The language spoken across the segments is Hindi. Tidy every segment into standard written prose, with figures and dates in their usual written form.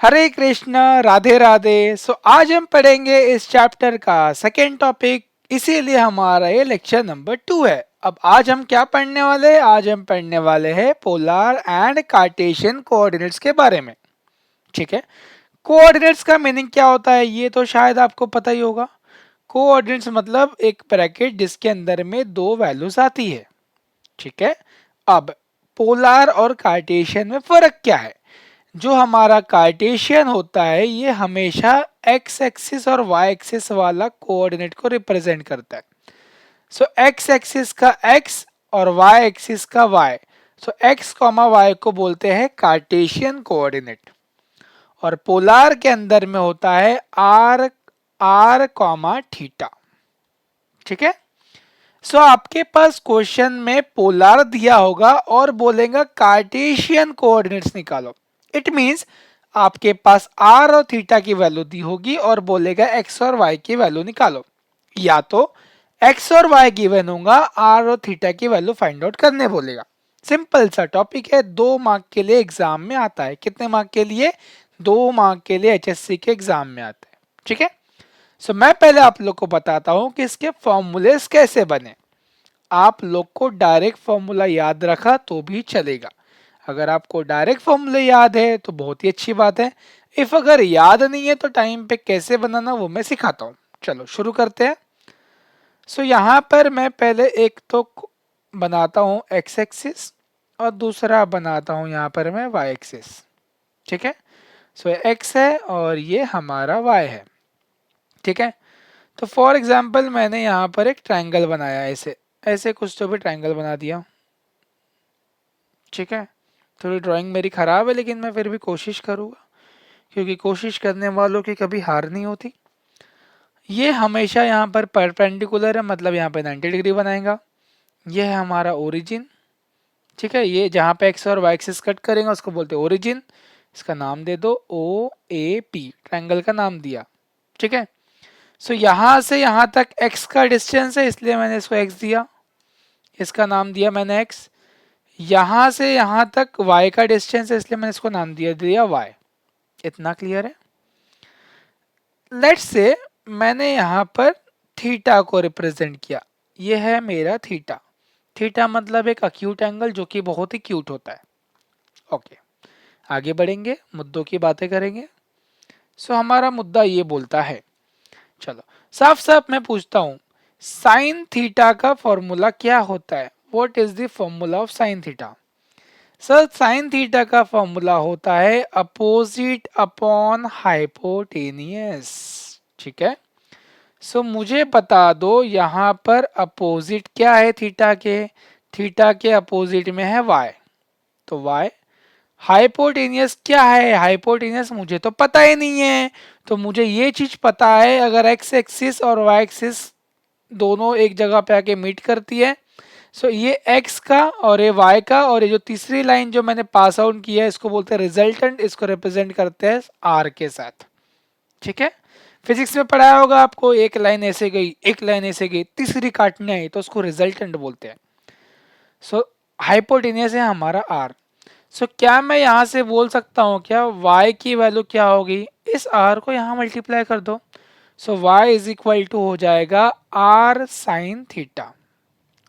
हरे कृष्ण, राधे राधे। आज हम पढ़ेंगे इस चैप्टर का सेकेंड टॉपिक, इसीलिए हमारा ये लेक्चर नंबर 2 है। अब आज हम क्या पढ़ने वाले हैं? आज हम पढ़ने वाले हैं पोलर एंड कार्टेशियन कोऑर्डिनेट्स के बारे में। ठीक है। कोऑर्डिनेट्स का मीनिंग क्या होता है ये तो शायद आपको पता ही होगा। कोऑर्डिनेट्स मतलब एक ब्रैकेट जिसके अंदर में दो वैल्यूज आती है। ठीक है। अब पोलर और कार्टेशियन में फर्क क्या है? जो हमारा कार्टेशियन होता है ये हमेशा एक्स एक्सिस और वाई एक्सिस वाला कोऑर्डिनेट को रिप्रेजेंट करता है। सो एक्स एक्सिस का एक्स और वाई एक्सिस का वाई। सो एक्स कॉमा वाई को बोलते हैं कार्टेशियन कोऑर्डिनेट। और पोलार के अंदर में होता है आर आर कॉमा थीटा। ठीक है। आपके पास क्वेश्चन में पोलार दिया होगा और बोलेगा कार्टेशियन कोऑर्डिनेट्स निकालो। इट मींस आपके पास आर और थीटा की वैल्यू दी होगी और बोलेगा एक्स और वाई की वैल्यू निकालो। या तो एक्स और वाई गिवन होगा, आर और थीटा की वैल्यू फाइंड आउट करने बोलेगा। सिंपल सा टॉपिक है, 2 मार्क के लिए एग्जाम में आता है। कितने मार्क के लिए? 2 मार्क के लिए एचएससी के एग्जाम में आता है। ठीक है। मैं पहले आप लोग को बताता हूं कि इसके फॉर्मूलेस कैसे बने। आप लोग को डायरेक्ट फॉर्मूला याद रखा तो भी चलेगा। अगर आपको डायरेक्ट फॉर्मूला याद है तो बहुत ही अच्छी बात है। इफ अगर याद नहीं है तो टाइम पे कैसे बनाना वो मैं सिखाता हूँ। चलो शुरू करते हैं। यहाँ पर मैं पहले एक तो बनाता हूँ एक्स एक्सिस और दूसरा बनाता हूँ यहाँ पर मैं वाई एक्सिस। ठीक है। एक्स है और ये हमारा वाई है। ठीक है। तो फॉर एग्जाम्पल मैंने यहाँ पर एक ट्राइंगल बनाया, ऐसे ऐसे कुछ तो भी ट्राइंगल बना दिया। ठीक है। थोड़ी ड्राइंग मेरी ख़राब है लेकिन मैं फिर भी कोशिश करूँगा, क्योंकि कोशिश करने वालों की कभी हार नहीं होती। ये हमेशा यहाँ पर परपेंडिकुलर है, मतलब यहाँ पे 90 डिग्री बनाएगा। ये है हमारा ओरिजिन। ठीक है। ये जहाँ पे एक्स और वाई एक्सिस कट करेंगे उसको बोलते हैं ओरिजिन। इसका नाम दे दो ओ ए पी, ट्राइंगल का नाम दिया। ठीक है। यहाँ से यहाँ तक एक्स का डिस्टेंस है इसलिए मैंने इसको एक्स दिया, इसका नाम दिया मैंने एक्स। यहाँ से यहाँ तक y का डिस्टेंस है इसलिए मैंने इसको नाम दिया y। इतना क्लियर है? लेट्स से मैंने यहाँ पर थीटा को रिप्रेजेंट किया। ये है मेरा थीटा। थीटा मतलब एक अक्यूट एंगल जो कि बहुत ही क्यूट होता है। ओके, आगे बढ़ेंगे, मुद्दों की बातें करेंगे। हमारा मुद्दा ये बोलता है, चलो साफ साफ मैं पूछता हूँ, साइन थीटा का फॉर्मूला क्या होता है? What is the formula of sine theta? Sir sine theta का फॉर्मूला होता है अपोजिट अपॉन हाइपोटेनियस। ठीक है। मुझे बता दो यहाँ पर अपोजिट क्या है थीटा के? थीटा के अपोजिट में है y, तो y। हाइपोटेनियस क्या है? हाइपोटेनियस मुझे तो पता ही नहीं है। तो मुझे ये चीज पता है, अगर x एक्सिस और y एक्सिस दोनों एक जगह पे आके मीट करती है, ये x का और ये y का, और ये जो तीसरी लाइन जो मैंने पास आउट किया है इसको बोलते हैं रिजल्टेंट। इसको रिप्रेजेंट करते हैं r के साथ। ठीक है। फिजिक्स में पढ़ाया होगा आपको, एक लाइन ऐसे गई, एक लाइन ऐसे गई, तीसरी काटने आई तो उसको रिजल्टेंट बोलते हैं। हाइपोटेनियस है हमारा r। क्या मैं यहाँ से बोल सकता हूँ क्या y की वैल्यू क्या होगी? इस r को यहाँ मल्टीप्लाई कर दो। y इज इक्वल टू हो जाएगा r sine theta.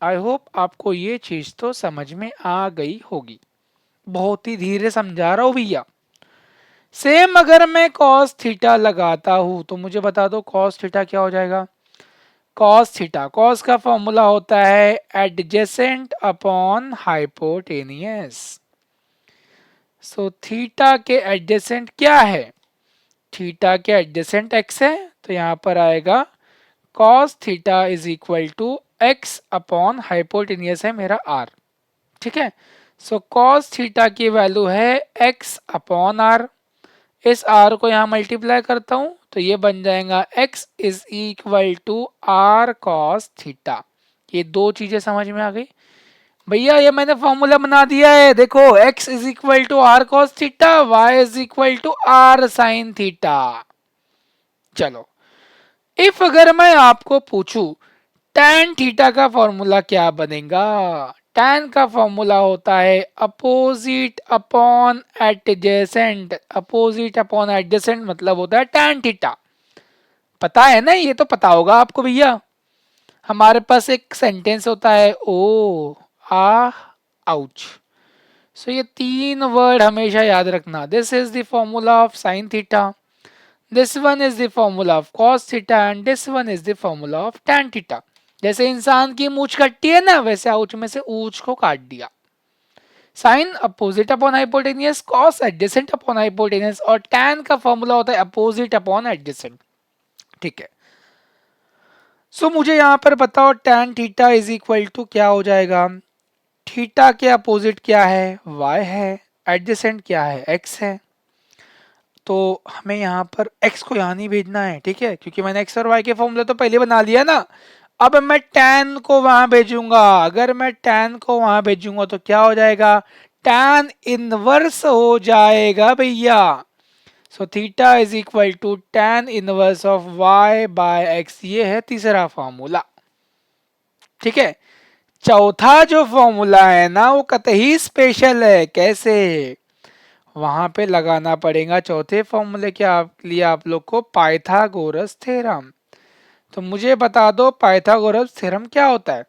I hope आपको ये चीज तो समझ में आ गई होगी। बहुत ही धीरे समझा रहा हूं भैया। सेम अगर मैं cos थीटा लगाता हूं तो मुझे बता दो cos थीटा क्या हो जाएगा? cos थीटा, cos का फॉर्मूला होता है एडजेसेंट अपॉन हाइपोटेनियस। थीटा के एडजेसेंट क्या है? थीटा के एडजेसेंट x है, तो यहां पर आएगा cos theta is equal to x upon hypotenuse है मेरा r। ठीक है। cos थीटा की वैल्यू है x अपॉन r। इस r को यहाँ मल्टीप्लाई करता हूँ तो ये बन जाएगा x is equal to r cos theta. ये दो चीजें समझ में आ गई भैया? ये मैंने फॉर्मूला बना दिया है, देखो x is equal to r cos theta, y is equal to r sine theta. चलो, इफ अगर मैं आपको पूछूं tan थीटा का फॉर्मूला क्या बनेगा? tan का फॉर्मूला होता है opposite upon adjacent. Opposite upon adjacent मतलब होता है tan थीटा। पता है ना, ये तो पता होगा आपको भैया। हमारे पास एक सेंटेंस होता है ओ आ आउच। सो ये तीन वर्ड हमेशा याद रखना। This is the formula of sine theta, this one is the formula of cos theta and this one is the formula of tan theta. जैसे इंसान की मूछ कटती है ना, वैसे आउच में से ऊंच को काट दिया। Sine opposite upon hypotenuse, cos adjacent upon hypotenuse और tan का फॉर्मूला होता है अपोजिट अपॉन एडजेसेंट। ठीक है। सो मुझे यहां पर बताओ tan theta is equal to क्या हो जाएगा। थीटा के अपोजिट क्या है, y है। एडजेसेंट क्या है, x है। तो हमें यहाँ पर x को यहाँ नहीं भेजना है, ठीक है, क्योंकि मैंने x और y के फॉर्मूले तो पहले बना लिया ना। अब मैं tan को वहां भेजूंगा। अगर मैं tan को वहां भेजूंगा तो क्या हो जाएगा, tan इनवर्स हो जाएगा भैया। So theta is equal to tan inverse of y by x। ये है तीसरा फॉर्मूला। ठीक है। चौथा जो फॉर्मूला है ना, वो कतई स्पेशल है। कैसे, वहां पे लगाना पड़ेगा चौथे फॉर्मूले के लिए आप लोग को पाइथागोरस थ्योरम। तो मुझे बता दो पाइथागोरस थ्योरम क्या होता है।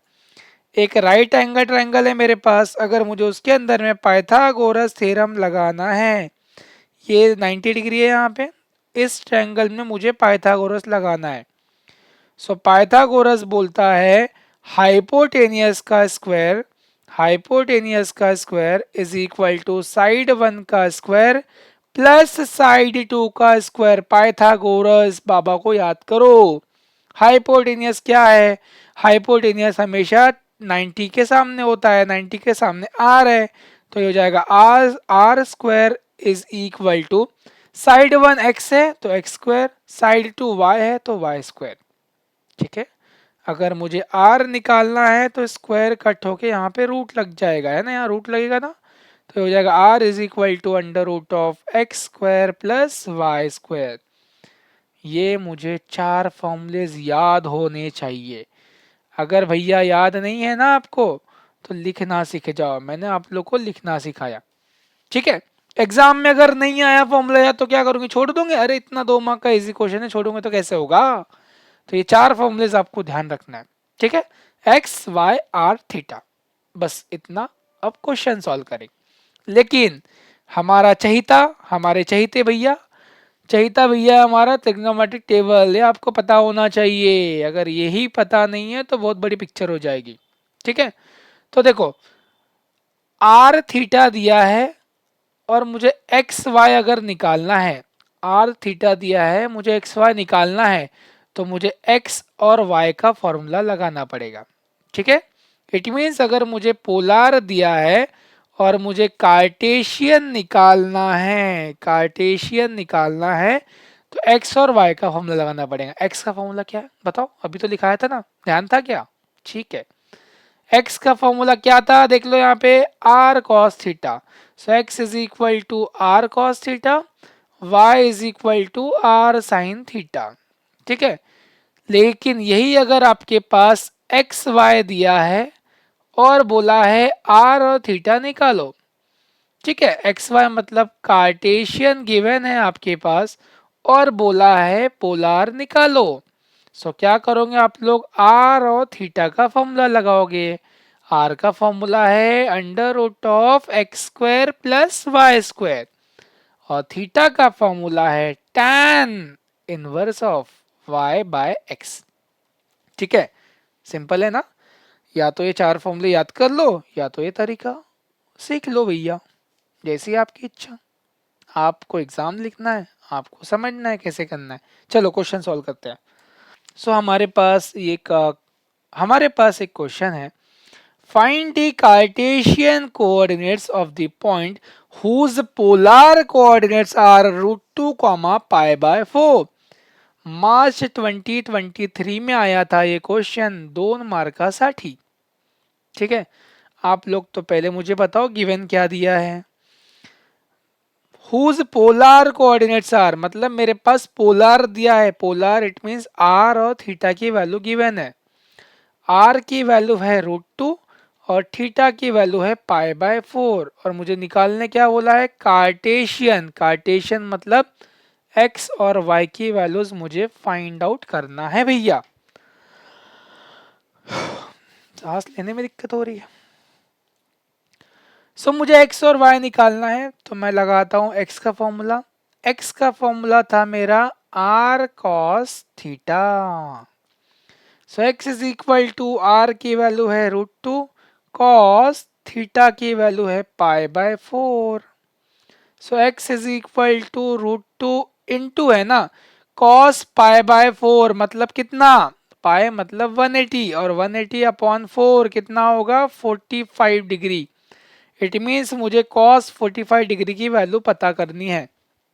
एक राइट एंगल ट्रायंगल है मेरे पास, अगर मुझे उसके अंदर में पाइथागोरस थ्योरम लगाना है, ये 90 डिग्री है यहाँ पे, इस ट्रायंगल में मुझे पाइथागोरस लगाना है। सो पाइथागोरस बोलता है हाइपोटेनियस का स्क्वायर, हाइपोटेनियस का square is equal to side one का स्क्वायर प्लस साइड टू का स्क्वायर। पाइथागोरस बाबा को याद करो। हाइपोटेनियस क्या है, हाइपोटेनियस हमेशा 90 के सामने होता है, 90 के सामने आर है, तो ये हो जाएगा r square is equal to side one x है तो x square, side two y है तो वाई स्क्वायर। ठीक है। अगर मुझे आर निकालना है तो स्क्वायर कट होके यहाँ पे रूट लग जाएगा, है ना, यहाँ रूट लगेगा ना, तो हो जाएगा r is equal to under root of x square plus y square. ये मुझे चार फॉर्मूलेज याद होने चाहिए। अगर भैया याद नहीं है ना आपको तो लिखना सीख जाओ। मैंने आप लोग को लिखना सिखाया। ठीक है। एग्जाम में अगर नहीं आया फॉर्मूला याद तो क्या करूंगी, छोड़ दूंगे। अरे इतना 2 मार्क का इजी क्वेश्चन है, छोड़ूंगे तो कैसे होगा। तो ये चार फॉर्मूलेज आपको ध्यान रखना है। ठीक है। एक्स वाई आर थीटा, बस इतना। अब क्वेश्चन सॉल्व करें। लेकिन हमारा चहिता, हमारे चहिते भैया, चहिता भैया हमारा ट्रिग्नोमेट्रिक टेबल ये आपको पता होना चाहिए। अगर यही पता नहीं है तो बहुत बड़ी पिक्चर हो जाएगी। ठीक है। तो देखो आर थीटा दिया है और मुझे एक्स वाई अगर निकालना है, आर थीटा दिया है, मुझे एक्स वाई निकालना है, तो मुझे एक्स और वाई का फॉर्मूला लगाना पड़ेगा। ठीक है। इट मीन्स अगर मुझे पोलार दिया है और मुझे कार्टेशियन निकालना है, कार्टेशियन निकालना है, तो एक्स और वाई का फॉर्मूला लगाना पड़ेगा। एक्स का फॉर्मूला क्या है बताओ, अभी तो लिखाया था ना, ध्यान था क्या। ठीक है। एक्स का फॉर्मूला क्या था, देख लो यहाँ पे, r cos theta. So x is equal to r cos theta, y is equal to r sine theta. ठीक है। लेकिन यही अगर आपके पास एक्स वाई दिया है और बोला है आर और थीटा निकालो, ठीक है, एक्स वाई मतलब कार्टेशियन गिवन है आपके पास और बोला है पोलार निकालो। सो क्या करोगे आप लोग, आर और थीटा का फॉर्मूला लगाओगे। आर का फॉर्मूला है under root of x square plus y square और थीटा का फॉर्मूला है tan inverse of y by x। ठीक है। सिंपल है ना। या तो ये चार फॉर्मूले याद कर लो या तो ये तरीका सीख लो भैया, जैसी आपकी इच्छा। आपको एग्जाम लिखना है, आपको समझना है कैसे करना है। चलो क्वेश्चन सॉल्व करते हैं। सो हमारे पास एक क्वेश्चन है, find the Cartesian coordinates of the point whose polar coordinates are √2, π/4। मार्च 2023 में आया था ये क्वेश्चन, 2 मार्क का 60। ठीक है। आप लोग तो पहले मुझे बताओ गिवन क्या दिया है। whose polar coordinates are मतलब मेरे पास पोलार दिया है, पोलार इट मीन्स आर और थीटा की वैल्यू गिवन है। आर की वैल्यू है √2 और थीटा की वैल्यू है पाई बाय 4 और मुझे निकालने क्या बोला है, कार्टेशियन। कार्टेशियन मतलब एक्स और वाई की वैल्यूज मुझे फाइंड आउट करना है भैया। सांस लेने में दिक्कत हो रही है। सो मुझे एक्स और वाई निकालना है, तो मैं लगाता हूं एक्स का फॉर्मूला। एक्स का फॉर्मूला था मेरा r cos theta. So x is equal to r की वैल्यू है √2, कॉस थीटा की वैल्यू है pi by 4। So x is equal to √2 into है ना कॉस पाई बाय 4 मतलब कितना, पाई मतलब 180 और 180 अपॉन 4 कितना होगा 45 डिग्री। इट मीन्स मुझे कॉस 45 डिग्री की वैल्यू पता करनी है।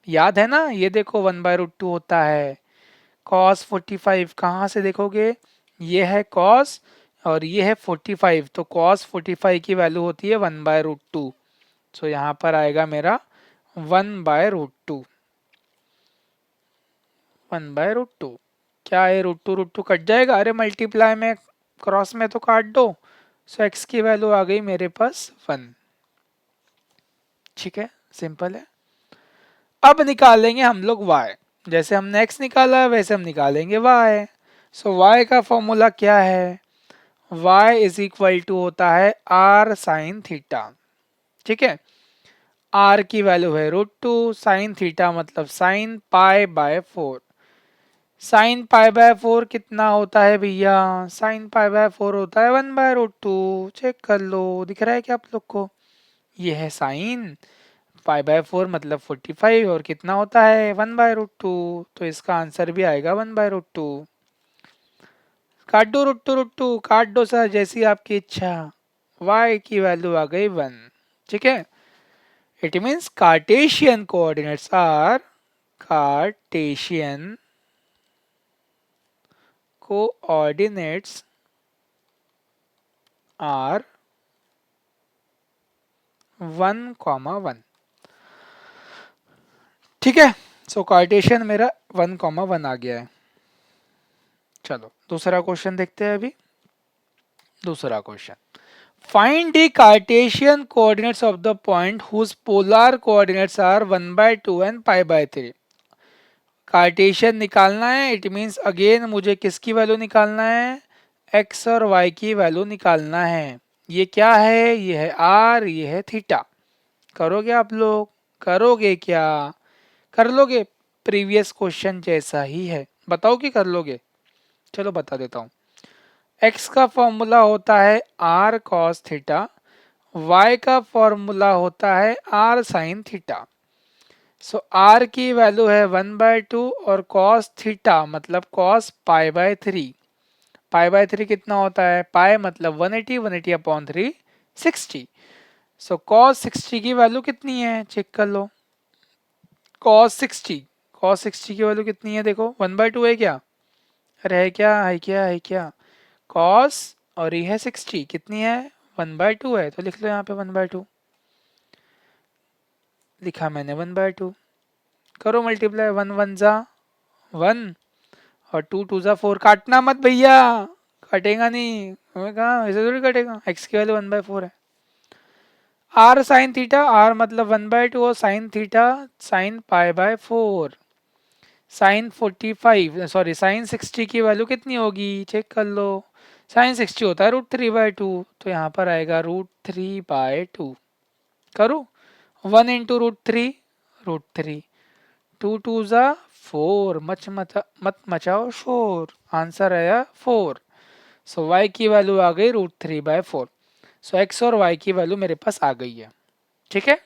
याद है ना, ये देखो 1/√2 होता है। कॉस 45 कहाँ से देखोगे, ये है कॉस और ये है 45, तो कॉस 45 की वैल्यू होती है 1/√2। सो यहाँ पर आएगा मेरा 1/√2। 1/√2 क्या है, √2 कट जाएगा, अरे मल्टीप्लाई में क्रॉस में तो काट दो। सो एक्स की वैल्यू आ गई मेरे पास 1। ठीक है, सिंपल है। अब निकालेंगे हम लोग y। जैसे हमने x निकाला वैसे हम निकालेंगे y। सो y का फॉर्मूला क्या है, y इज इक्वल टू होता है r साइन थीटा। ठीक है, r की वैल्यू है √2, साइन थीटा मतलब sine pi by 4। Sine pi by 4 कितना होता है भैया, साइन पाई बाय 4 होता है 1/√2। चेक कर लो, दिख रहा है क्या आप लोग को, ये है साइन पाई बाय 4 मतलब 45 और कितना होता है 1/√2, तो इसका आंसर भी आएगा 1/√2। काट दो √2 काट दो सर, जैसी आपकी इच्छा। y की वैल्यू आ गई 1। ठीक है, it means Cartesian coordinates are, Cartesian coordinates are 1,1। ठीक है, सो कार्टेशियन मेरा 1,1 आ गया है। चलो दूसरा क्वेश्चन देखते हैं अभी। दूसरा question, find the Cartesian coordinates of the point whose polar coordinates are 1/2 and π/3। Cartesian निकालना है, इट मींस अगेन मुझे किसकी वैल्यू निकालना है, एक्स और वाई की वैल्यू निकालना है। ये क्या है, ये है आर, ये है थीटा। करोगे आप लोग, करोगे क्या, कर लोगे, प्रीवियस क्वेश्चन जैसा ही है, बताओ कि कर लोगे। चलो बता देता हूँ। x का फॉर्मूला होता है r cos थीटा, y का फॉर्मूला होता है r sin थीटा। सो r की वैल्यू है 1/2 और cos थीटा मतलब cos π/3। π/3 कितना होता है, पाई मतलब 180, 180 अपॉन 3 60। सो cos 60 की वैल्यू कितनी है, चेक कर लो। cos 60, cos 60 की वैल्यू कितनी है, देखो 1/2 है क्या, अरे है क्या, है क्या, है क्या, कॉस और ये है 60 कितनी है 1/2 है, तो लिख लो यहाँ पे 1/2, लिखा मैंने 1/2। करो मल्टीप्लाई, 1 1 जा 1 और 2 2 जा 4। काटना मत भैया, कटेगा नहीं, हमें कहा ऐसे थोड़ी कटेगा, एक्स की वैल्यू 1/4 है। आर साइन थीटा, आर मतलब 1/2 और sine theta sine π/4। Sine 45 sorry sine 60 की वैल्यू कितनी होगी, चेक कर लो। साइन 60 होता है √3/2, तो यहाँ पर आएगा √3/2। करूँ 1 इंटू √3, 2 2 ज़ा 4, मत मचाओ शोर, आंसर आया 4। सो y की वैल्यू आ गई √3/4। सो x और y की वैल्यू मेरे पास आ गई है। ठीक है,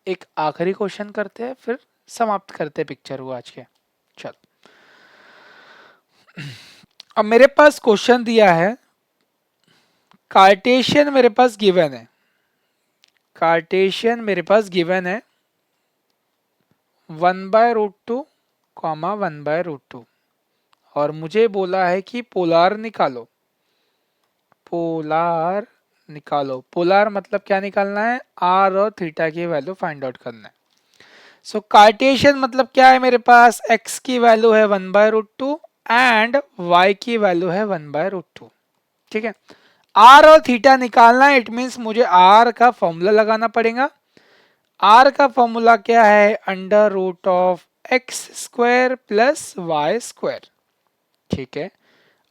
एक आखिरी क्वेश्चन करते हैं फिर समाप्त करते हैं पिक्चर को आज के। चल, अब मेरे पास क्वेश्चन दिया है, कार्टेशियन मेरे पास गिवन है, कार्टेशियन मेरे पास गिवन है 1/√2, 1/√2 और मुझे बोला है कि पोलार निकालो। पोलार निकालो, पोलार मतलब क्या निकालना है, आर और थीटा की वैल्यू फाइंड आउट करना है। सो कार्टेशियन मतलब क्या है, मेरे पास x की वैल्यू है 1/√2 एंड y की वैल्यू है 1/√2। ठीक है, आर और थीटा निकालना है, इट मीन्स मुझे आर का फॉर्मूला लगाना पड़ेगा। आर का फॉर्मूला क्या है, under root of x square plus y square. ठीक है,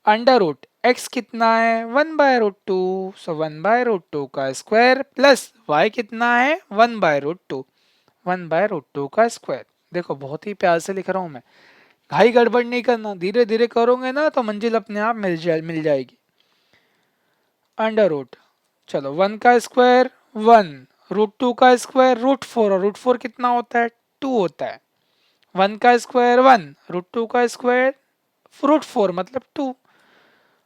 अंडर रूट एक्स कितना है 1/√2, सो 1/√2 का स्क्वायर प्लस वाई कितना है 1/√2, 1/√2 का स्क्वायर। देखो बहुत ही प्यार से लिख रहा हूं मैं, घाई गड़बड़ नहीं करना, धीरे धीरे करोगे ना तो मंजिल अपने आप मिल जाएगी। अंडर रूट, चलो 1 का स्क्वायर 1, √2 का स्क्वायर √4, और √4 कितना होता है 2 होता है। 1 का स्क्वायर 1, √2 का स्क्वायर √4 मतलब 2।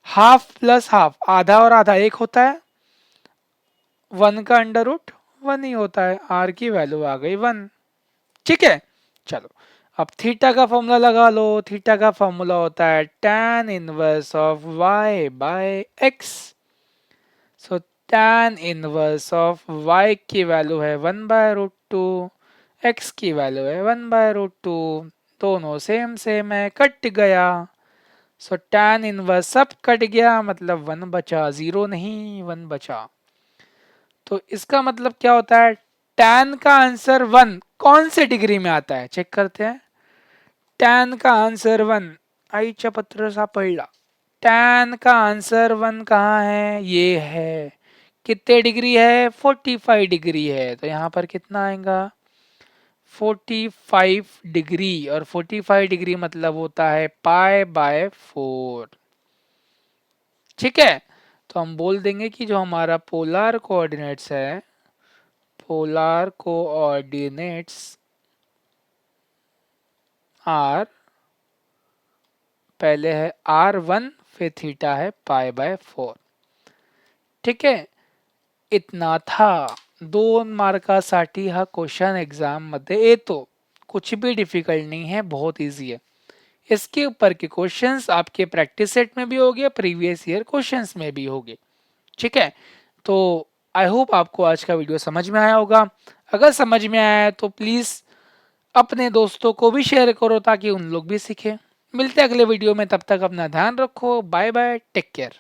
हाफ प्लस हाफ, आधा और आधा एक होता है, 1 का अंडर रूट 1 ही होता है, आर की वैल्यू आ गई 1। ठीक है, चलो अब थीटा का फॉर्मूला लगा लो। थीटा का फॉर्मूला होता है tan inverse of y by x। So tan inverse of y की वैल्यू है 1/√2, x की वैल्यू है 1/√2, दोनों सेम सेम है, कट गया। सो tan इनवर्स सब कट गया, मतलब 1 बचा, 0 नहीं 1 बचा। तो इसका मतलब क्या होता है, tan का आंसर 1 कौन से डिग्री में आता है, चेक करते हैं। tan का आंसर 1, आईच्या पत्र सापडला। tan का आंसर 1 कहाँ है, ये है। कितने डिग्री है 45 डिग्री है, तो यहाँ पर कितना आएगा 45 डिग्री, और 45 डिग्री मतलब होता है π/4। ठीक है, तो हम बोल देंगे कि जो हमारा पोलर कोऑर्डिनेट्स है, पोलर कोऑर्डिनेट्स आर, पहले है r1 फिर थीटा है π/4। ठीक है, इतना था 2 मार्कासाठी हा क्वेश्चन एग्जाम मध्ये येतो। कुछ भी डिफिकल्ट नहीं है, बहुत इजी है। इसके ऊपर के क्वेश्चंस आपके प्रैक्टिस सेट में भी होंगे, प्रीवियस ईयर क्वेश्चंस में भी होंगे। ठीक है, तो आई होप आपको आज का वीडियो समझ में आया होगा। अगर समझ में आया है तो प्लीज़ अपने दोस्तों को भी शेयर करो ताकि उन लोग भी सीखें। मिलते हैं अगले वीडियो में, तब तक अपना ध्यान रखो, बाय बाय, टेक केयर।